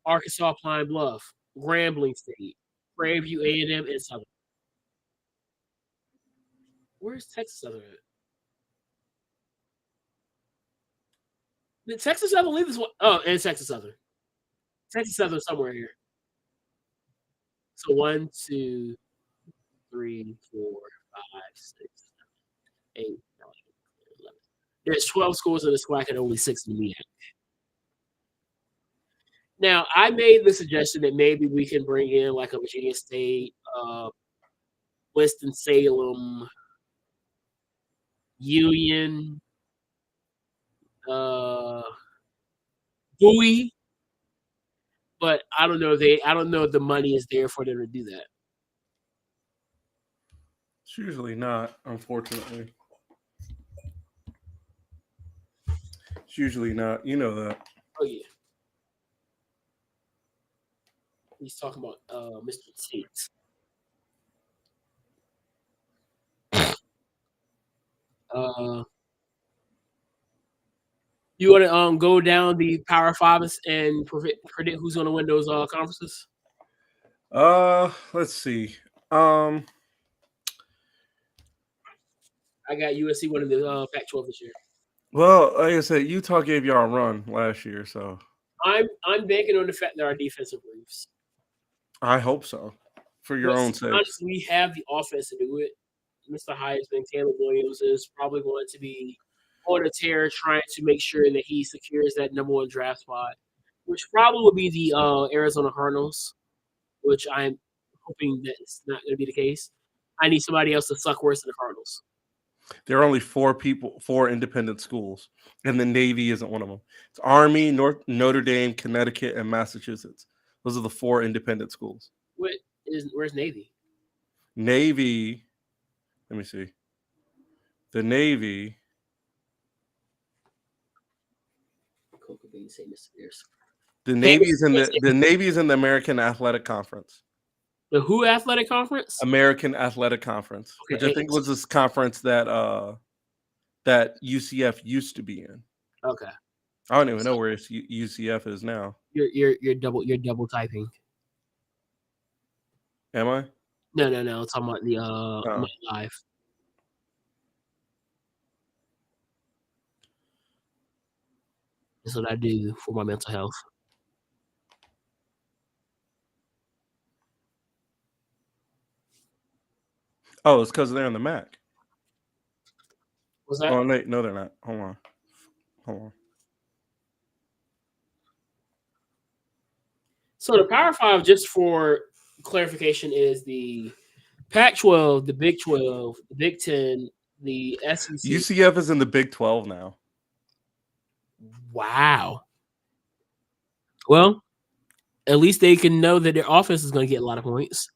Arkansas Pine Bluff, Grambling State, Prairie View A&M, and Southern. Where's Texas Southern at? Did Texas Southern leave this one? Oh, and Texas Southern. Texas Southern somewhere here. So 1, 2, 3, 4, 5, 6, 7, 8, 9, 11. There's 12 schools in the SWAC and only 6 in the MEAC. Now, I made the suggestion that maybe we can bring in like a Virginia State, Winston-Salem, Union, Bowie, but I don't know. I don't know if the money is there for them to do that. It's usually not, unfortunately. It's usually not. You know that. Oh yeah. He's talking about Mr. Tate. Uh, you want to go down the Power Fives and predict who's going to win those conferences? Let's see. Um, I got USC winning the Pac-12 this year. well, like I said, Utah gave y'all a run last year, so I'm banking on the fact that our defense improves. I hope so for your own sake. Honestly, we have the offense to do it. Mr. Heisman, Caleb Williams is probably going to be on a tear, trying to make sure that he secures that number one draft spot, which probably will be the Arizona Cardinals, which I'm hoping that it's not going to be the case. I need somebody else to suck worse than the Cardinals. There are only 4 independent schools, and the Navy isn't one of them. It's Army, Notre Dame, Connecticut, and Massachusetts. Those are the 4 independent schools. Where's Navy? Navy, let me see. The Navy. The Navy is in the American Athletic Conference. The who athletic conference? American Athletic Conference, Okay, which I think was this conference that that UCF used to be in. Okay. I don't even know where UCF is now. You're double typing. Am I? No. I'm talking about the live. That's what I do for my mental health. Oh, it's because they're on the Mac. Was that? Oh, no, they're not. Hold on. So the Power Five, just for clarification, is the Pac-12, the Big 12, the Big 10, the SEC. UCF is in the Big 12 now. Wow. Well, at least they can know that their offense is going to get a lot of points.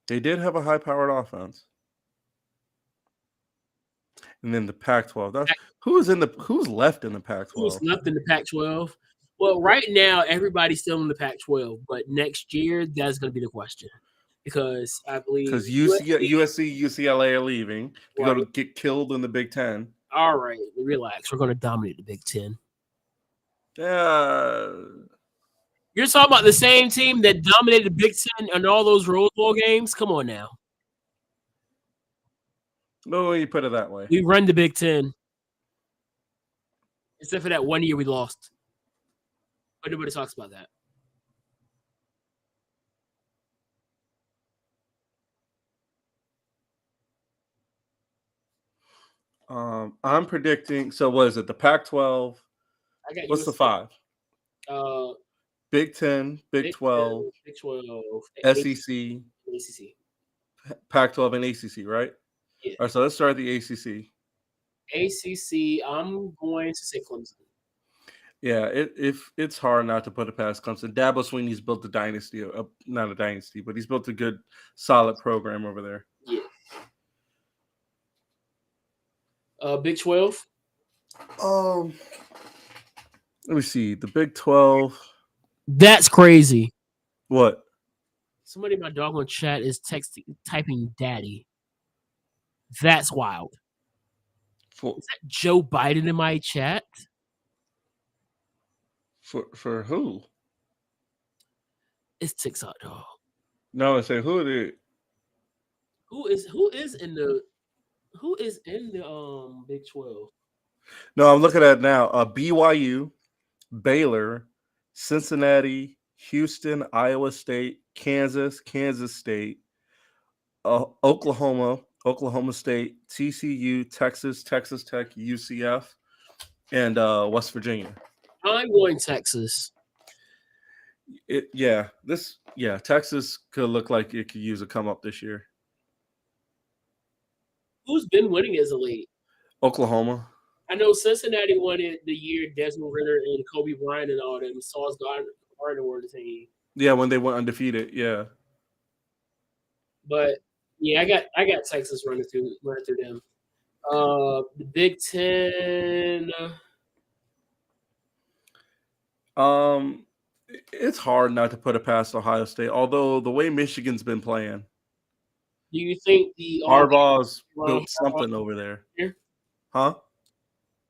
They did have a high-powered offense. And then the Pac-12. Who's left in the Pac-12? Who's left in the Pac-12? Well, right now everybody's still in the Pac-12, but next year that's going to be the question, because I believe USC, UCLA are leaving. They're going to get killed in the Big 10. All right, relax. We're going to dominate the Big 10. You're talking about the same team that dominated the Big 10 and all those Rose Bowl games? Come on now. No way you put it that way. We run the Big 10. Except for that one year we lost. But nobody talks about that. I'm predicting. So what is it? The Pac-12. What's the 5? Big 10, Big 12, Big 12, SEC, Pac-12, and ACC, right? Yeah. All right, so let's start the ACC. ACC, I'm going to say Clemson. Yeah, it's hard not to put it past Clemson. Dabo Swinney's built a dynasty, not a dynasty, but he's built a good, solid program over there. Yeah. Big 12. Let me see. The Big 12. That's crazy. What? Somebody in my doggone chat is typing daddy. That's wild. Is that Joe Biden in my chat? For who? It's TikTok, dog. No, I say who it is. Who is in the Big 12? No, I'm looking at it now. BYU, Baylor, Cincinnati, Houston, Iowa State, Kansas State, Oklahoma State, TCU, Texas Tech, UCF, and West Virginia. I'm going Texas. Texas could look like it could use a come up this year. Who's been winning as of late? Oklahoma. I know Cincinnati won it the year Desmond Ritter and Kobe Bryant and all them. Sauce Gardner were the team. Yeah, when they went undefeated. Yeah. But yeah, I got Texas running through them. The Big 10. It's hard not to put it past Ohio State, although the way Michigan's been playing, Do you think the Harbaugh's Harbaugh built something over there, here? huh?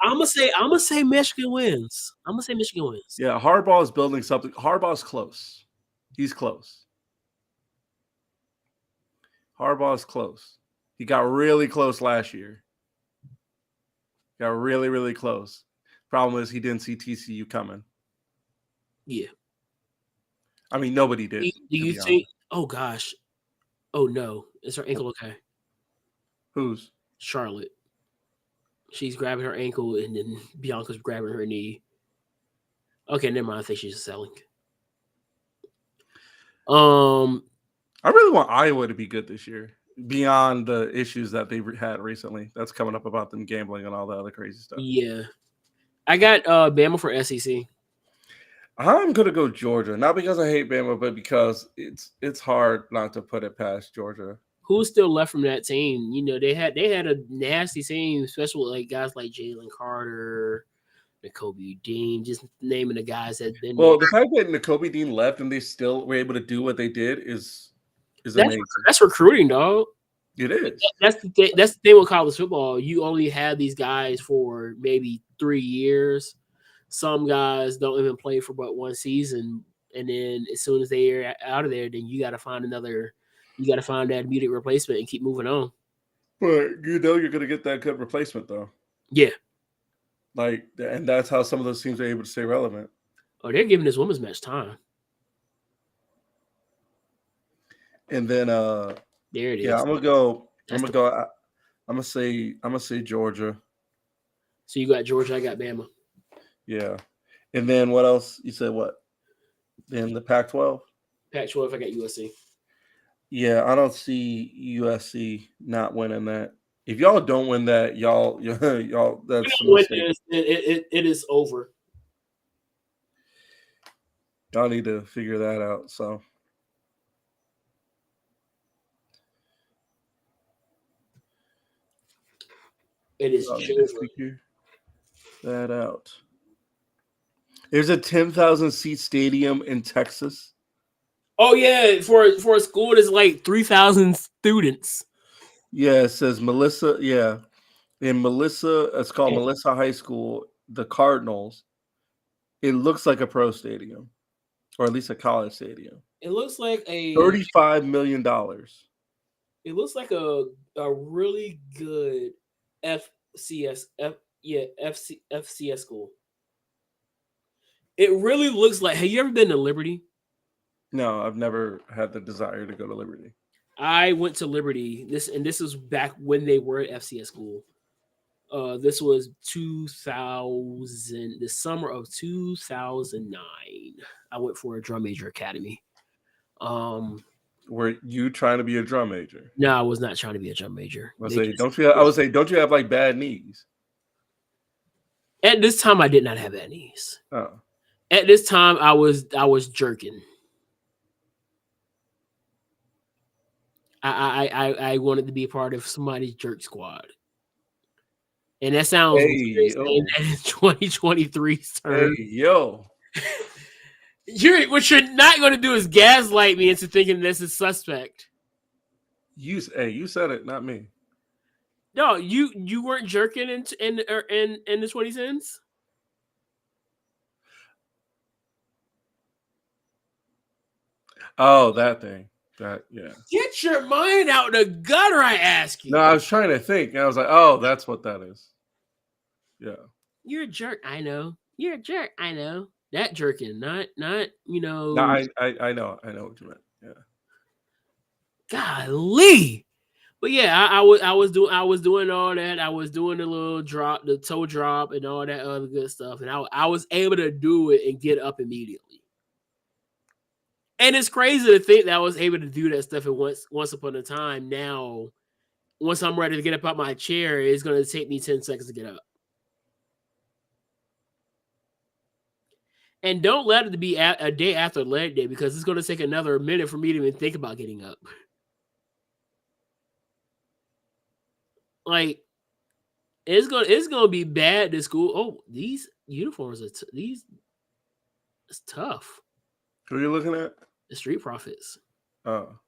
I'm gonna say Michigan wins. I'm gonna say Michigan wins. Yeah, Harbaugh is building something. Harbaugh's close. He's close. Harbaugh's close. He got really close last year. Got really, really close. Problem is he didn't see TCU coming. Yeah. I mean, nobody did. Do you think? Oh gosh. Oh no. Is her ankle okay? Who's? Charlotte. She's grabbing her ankle and then Bianca's grabbing her knee. Okay, never mind. I think she's just selling. I really want Iowa to be good this year, beyond the issues that they've had recently. That's coming up about them gambling and all that other crazy stuff. Yeah. I got Bama for SEC. I'm gonna go Georgia, not because I hate Bama, but because it's hard not to put it past Georgia. Who's still left from that team? You know, they had a nasty team, especially with like guys like Jalen Carter, Nakobe Dean, just naming the guys that been. Well, the fact that Nakobe Dean left and they still were able to do what they did is amazing. That's recruiting, dog. It is. That's the thing with college football. You only have these guys for maybe 3 years. Some guys don't even play for but one season, and then as soon as they're out of there, then you got to find another. You got to find that immediate replacement and keep moving on. But you know you're going to get that good replacement, though. Yeah. And that's how some of those teams are able to stay relevant. Oh, they're giving this women's match time. And then, there it is. Yeah, I'm gonna say Georgia. So you got Georgia, I got Bama. Yeah, and then what else? You said what? Then the Pac-12. Pac-12, I got USC. Yeah, I don't see USC not winning that. If y'all don't win that, y'all, that's it is over. Y'all need to figure that out. So, it is figure that out. There's a 10,000 seat stadium in Texas. Oh yeah, for a school that's like 3,000 students. Yeah, it says Melissa. Yeah, in Melissa, it's called Melissa High School. The Cardinals. It looks like a pro stadium, or at least a college stadium. It looks like a $35 million. It looks like a really good FCS school. It really looks like. Have you ever been to Liberty? No, I've never had the desire to go to Liberty. I went to Liberty. This is back when they were at FCS school. This was 2000, the summer of 2009. I went for a drum major academy. Were you trying to be a drum major? No, I was not trying to be a drum major. I would say, don't you have like bad knees? At this time, I did not have bad knees. Oh. At this time, I was jerking. I wanted to be a part of somebody's jerk squad. And that sounds hey, in 2023's term. Hey, yo. What you're not going to do is gaslight me into thinking this is suspect. You said it, not me. No, you weren't jerking in the 2010s. Oh, that thing. That, yeah. Get your mind out the gutter, I ask you. No, I was trying to think. I was like, oh, that's what that is. Yeah. You're a jerk, I know. You're a jerk, I know. That jerking, not you know. No, I know what you meant. Yeah. Golly. But yeah, I was doing all that. I was doing the little drop, the toe drop, and all that other good stuff. And I was able to do it and get up immediately. And it's crazy to think that I was able to do that stuff once upon a time. Now, once I'm ready to get up out my chair, it's going to take me 10 seconds to get up. And don't let it be a day after leg day, because it's going to take another minute for me to even think about getting up. Like, it's gonna be bad to school. Oh, these uniforms are it's tough. Who are you looking at? The Street Profits. Oh.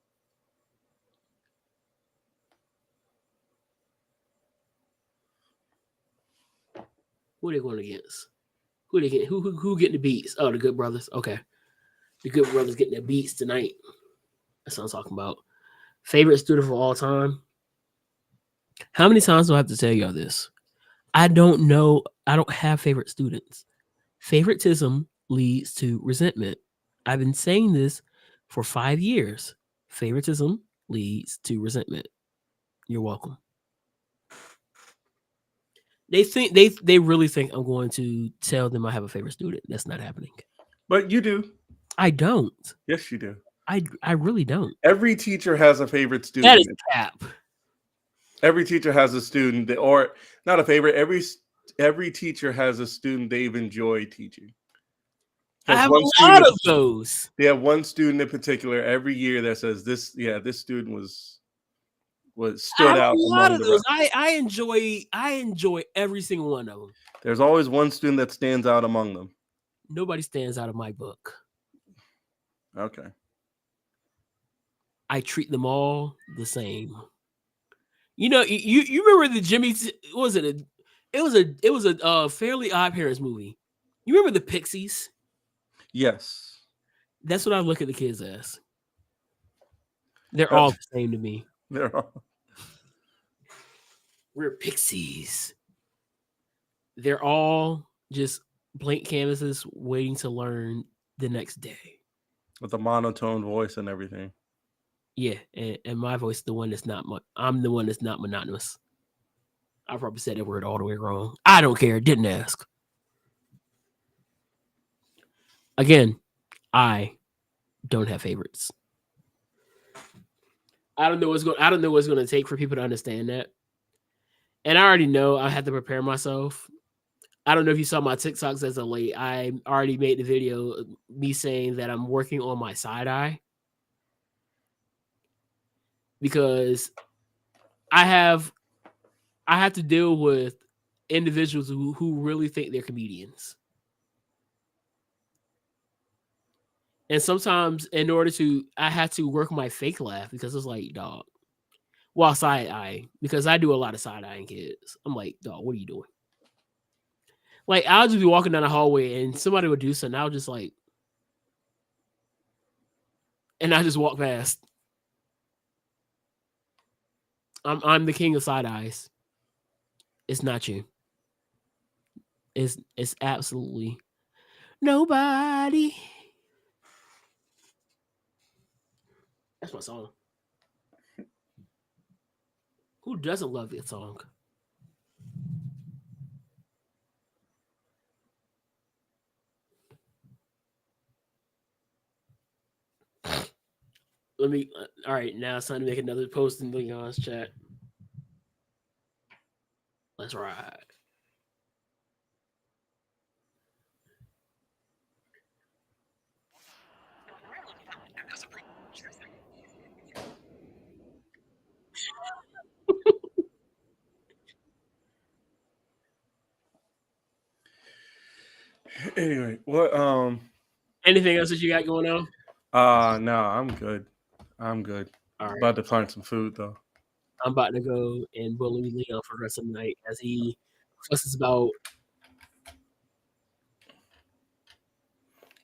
Who are they going against? Who they get? Who getting the beats? Oh, the Good Brothers. Okay, the Good Brothers getting the beats tonight. That's what I'm talking about. Favorite student of all time. How many times do I have to tell y'all this? I don't know. I don't have favorite students. Favoritism leads to resentment. I've been saying this for 5 years. Favoritism leads to resentment. You're welcome. They really think I'm going to tell them I have a favorite student. That's not happening. But you do. I don't. Yes, you do. I really don't. Every teacher has a favorite student. That is cap. Every teacher has a student that, or not a favorite. Every teacher has a student they've enjoyed teaching. I have a lot of those. They have one student in particular every year that says this student was stood out. A lot of those. I enjoy every single one of them. There's always one student that stands out among them. Nobody stands out of my book. Okay. I treat them all the same. You know, you remember the Jimmy? Was it? It was a Fairly Odd Parents movie. You remember the Pixies? Yes. That's what I look at the kids as. They're all the same to me. They're all. We're pixies. They're all just blank canvases waiting to learn the next day. With a monotone voice and everything. Yeah, and my voice is the one that's not I'm the one that's not monotonous. I probably said that word all the way wrong. I don't care. Didn't ask. Again, I don't have favorites. I don't know what's going to take for people to understand that. And I already know I have to prepare myself. I don't know if you saw my TikToks as of late. I already made the video of me saying that I'm working on my side eye. Because I have to deal with individuals who really think they're comedians. And sometimes I had to work my fake laugh because it's like, dog. Well, side eye, because I do a lot of side eyeing kids. I'm like, dog, what are you doing? Like, I'll just be walking down the hallway and somebody would do something. I'll just like, and I just walk past. I'm the king of side eyes. It's not you. It's absolutely nobody. That's my song. Who doesn't love that song? Let me. All right, now it's time to make another post in Leon's chat. Let's ride. Anyway, what anything else that you got going on? No, I'm good. I'm good. All right. About to find some food though. I'm about to go and bully Leon for the rest of the night as he fusses about.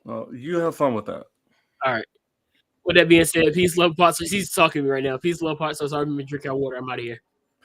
Well, you have fun with that. All right. With that being said, peace, love, parts. He's talking to me right now. Peace, love, parts. So sorry, I'm drinking water. I'm out of here.